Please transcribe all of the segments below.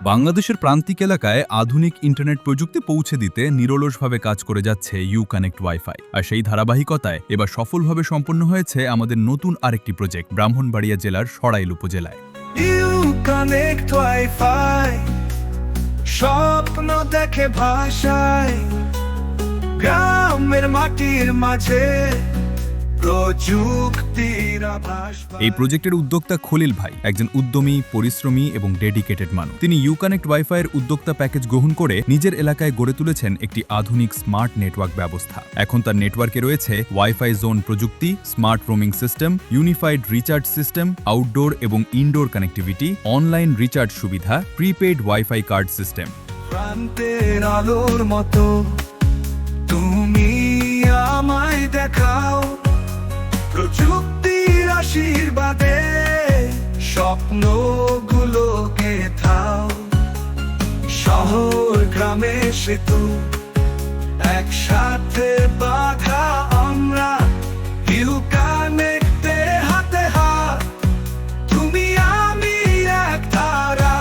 বাংলাদেশের প্রান্তিক এলাকায় আধুনিক ইন্টারনেট প্রযুক্তি পৌঁছে দিতে নিরলসভাবে কাজ করে যাচ্ছে ইউ কানেক্ট ওয়াইফাই। আর সেই ধারাবাহিকতায় এবার সফলভাবে সম্পন্ন হয়েছে আমাদের নতুন আরেকটি প্রজেক্ট ব্রাহ্মণবাড়িয়া জেলার সরাইল উপজেলায়। ইউ কানেক্ট ওয়াইফাই, স্বপ্ন দেখে ভাষায়, গ্রামের মাটির মাঝে প্রযুক্তির আভাস। এই প্রজেক্টের উদ্যোক্তা খলিল ভাই একজন উদ্যমী, পরিশ্রমী এবং ডেডিকেটেড মানুষ। তিনি ইউ কানেক্ট ওয়াইফাইয়ের উদ্যোক্তা প্যাকেজ গ্রহণ করে নিজের এলাকায় গড়ে তুলেছেন একটি আধুনিক স্মার্ট নেটওয়ার্ক ব্যবস্থা। এখন তার নেটওয়ার্কে রয়েছে ওয়াইফাই জোন প্রযুক্তি, smart roaming system, unified recharge system, outdoor এবং ইনডোর কানেক্টিভিটি, অনলাইন রিচার্জ সুবিধা, প্রিপেইড ওয়াইফাই কার্ড সিস্টেম। প্রান্তের আলোর মতো তুমি আমায় দেখাও, প্রযুক্তির আশীর্বাদে স্বপ্নগুলোকে থাও। শহর গ্রামে সেতু একসাথে বাঁধা আমরা, ইউ কানেক্টে হাতে হাত, তুমি আমি এক তারা,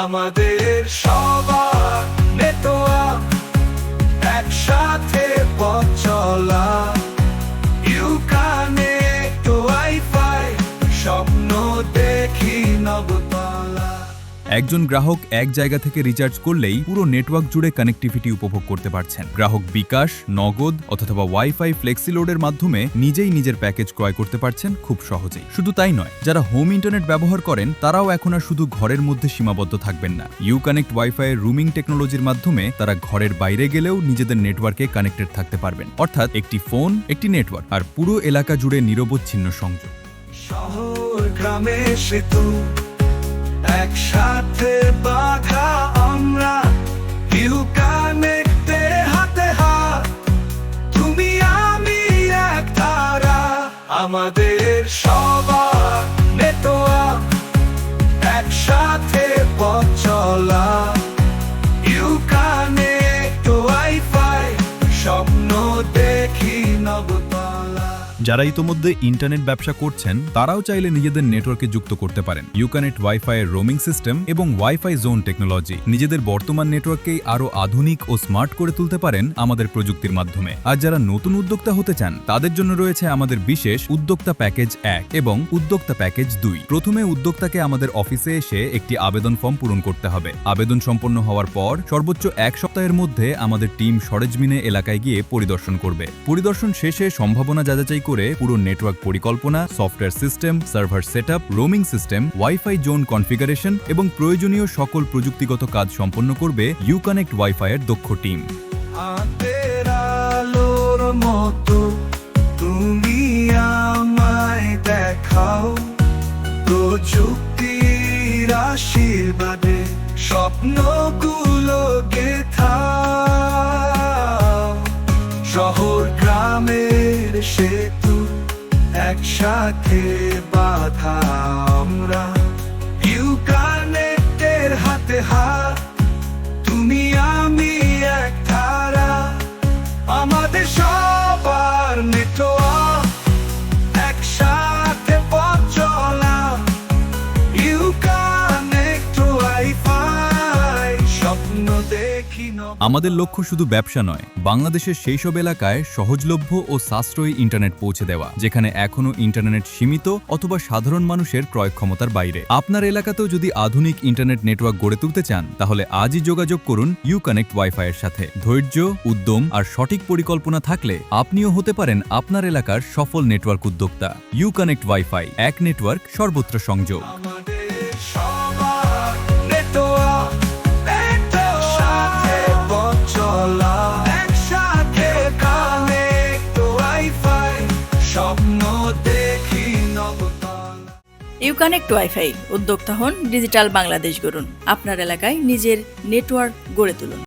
আমাদের সবার নেটওয়ার্ক একসাথে পথ চলা। ইউ কানেক্ট ওয়াইফাই, স্বপ্ন দেখি নবতলা। একজন গ্রাহক এক জায়গা থেকে রিচার্জ করলেই পুরো নেটওয়ার্ক জুড়ে কানেক্টিভিটি উপভোগ করতে পারছেন। গ্রাহক বিকাশ, নগদ অথবা ওয়াইফাই ফ্লেক্সিলোডের মাধ্যমে নিজেই নিজের প্যাকেজ ক্রয় করতে পারছেন খুব সহজেই। শুধু তাই নয়, যারা হোম ইন্টারনেট ব্যবহার করেন তারাও এখন আর শুধু ঘরের মধ্যে সীমাবদ্ধ থাকবেন না। ইউ কানেক্ট ওয়াইফাইয়ের রুমিং টেকনোলজির মাধ্যমে তারা ঘরের বাইরে গেলেও নিজেদের নেটওয়ার্কে কানেক্টেড থাকতে পারবেন। অর্থাৎ একটি ফোন, একটি নেটওয়ার্ক, আর পুরো এলাকা জুড়ে নিরবচ্ছিন্ন সংযোগ। শহর গ্রামে সেতু একসাথে বাঁধা আমরা, ইউ কানেক্টে হাতে হাত, তুমি আমি এক তারা, আমাদের সবার নেটওয়ার্ক একসাথে পথ চলা। ইউ কানেক্ট ওয়াইফাই, স্বপ্ন দেখি নবতলা। যারা ইতোমধ্যে ইন্টারনেট ব্যবসা করছেন তারাও চাইলে নিজেদের নেটওয়ার্কে যুক্ত করতে পারেন ইউ কানেক্ট ওয়াইফাইয়ের রোমিং সিস্টেম এবং ওয়াইফাই জোন টেকনোলজি। নিজেদের বর্তমান নেটওয়ার্ককেই আরও আধুনিক ও স্মার্ট করে তুলতে পারেন আমাদের প্রযুক্তির মাধ্যমে। আর যারা নতুন উদ্যোক্তা হতে চান তাদের জন্য রয়েছে আমাদের বিশেষ উদ্যোক্তা প্যাকেজ 1 এবং উদ্যোক্তা প্যাকেজ 2। প্রথমে উদ্যোক্তাকে আমাদের অফিসে এসে একটি আবেদন ফর্ম পূরণ করতে হবে। আবেদন সম্পন্ন হওয়ার পর সর্বোচ্চ 1 সপ্তাহের মধ্যে আমাদের টিম সরেজমিনে এলাকায় গিয়ে পরিদর্শন করবে। পরিদর্শন শেষে সম্ভাবনা যাচাই করে পুরো নেটওয়ার্ক পরিকল্পনা, software system, server setup, roaming system, wifi zone configuration এবং প্রয়োজনীয় সকল প্রযুক্তিগত কাজ সম্পন্ন করবে ইউ কানেক্ট ওয়াইফাইয়ের দক্ষ টিম। হাতের আলোর মতো তুমি আমায় দেখাও, প্রযুক্তির আশীর্বাদে স্বপ্নগুলো গেথাও। শহর গ্রামের সেতু একসাথে বাঁধা আমরা, ইউ কানেক্টের হাতে হাত, তুমি আমি এক তারা, আমাদের সবার নেটওয়ার্ক একসাথে পথ চলা। ইউ কানেক্ট ওয়াইফাই, স্বপ্ন দেখি। আমাদের লক্ষ্য শুধু ব্যবসা নয়, বাংলাদেশের সেই সব এলাকায় সহজলভ্য ও সাশ্রয়ী ইন্টারনেট পৌঁছে দেওয়া যেখানে এখনো ইন্টারনেট সীমিত অথবা সাধারণ মানুষের ক্রয় ক্ষমতার বাইরে। আপনার এলাকাতেও যদি আধুনিক ইন্টারনেট নেটওয়ার্ক গড়ে তুলতে চান তাহলে আজই যোগাযোগ করুন ইউ কানেক্ট ওয়াইফাইয়ের সাথে। ধৈর্য, উদ্যম আর সঠিক পরিকল্পনা থাকলে আপনিও হতে পারেন আপনার এলাকার সফল নেটওয়ার্ক উদ্যোক্তা। ইউ কানেক্ট ওয়াইফাই, এক নেটওয়ার্ক, সর্বত্র সংযোগ। ইউ কানেক্ট ওয়াইফাই উদ্যোক্তা হন, ডিজিটাল বাংলাদেশ গড়ুন। আপনার এলাকায় নিজের নেটওয়ার্ক গড়ে তুলুন।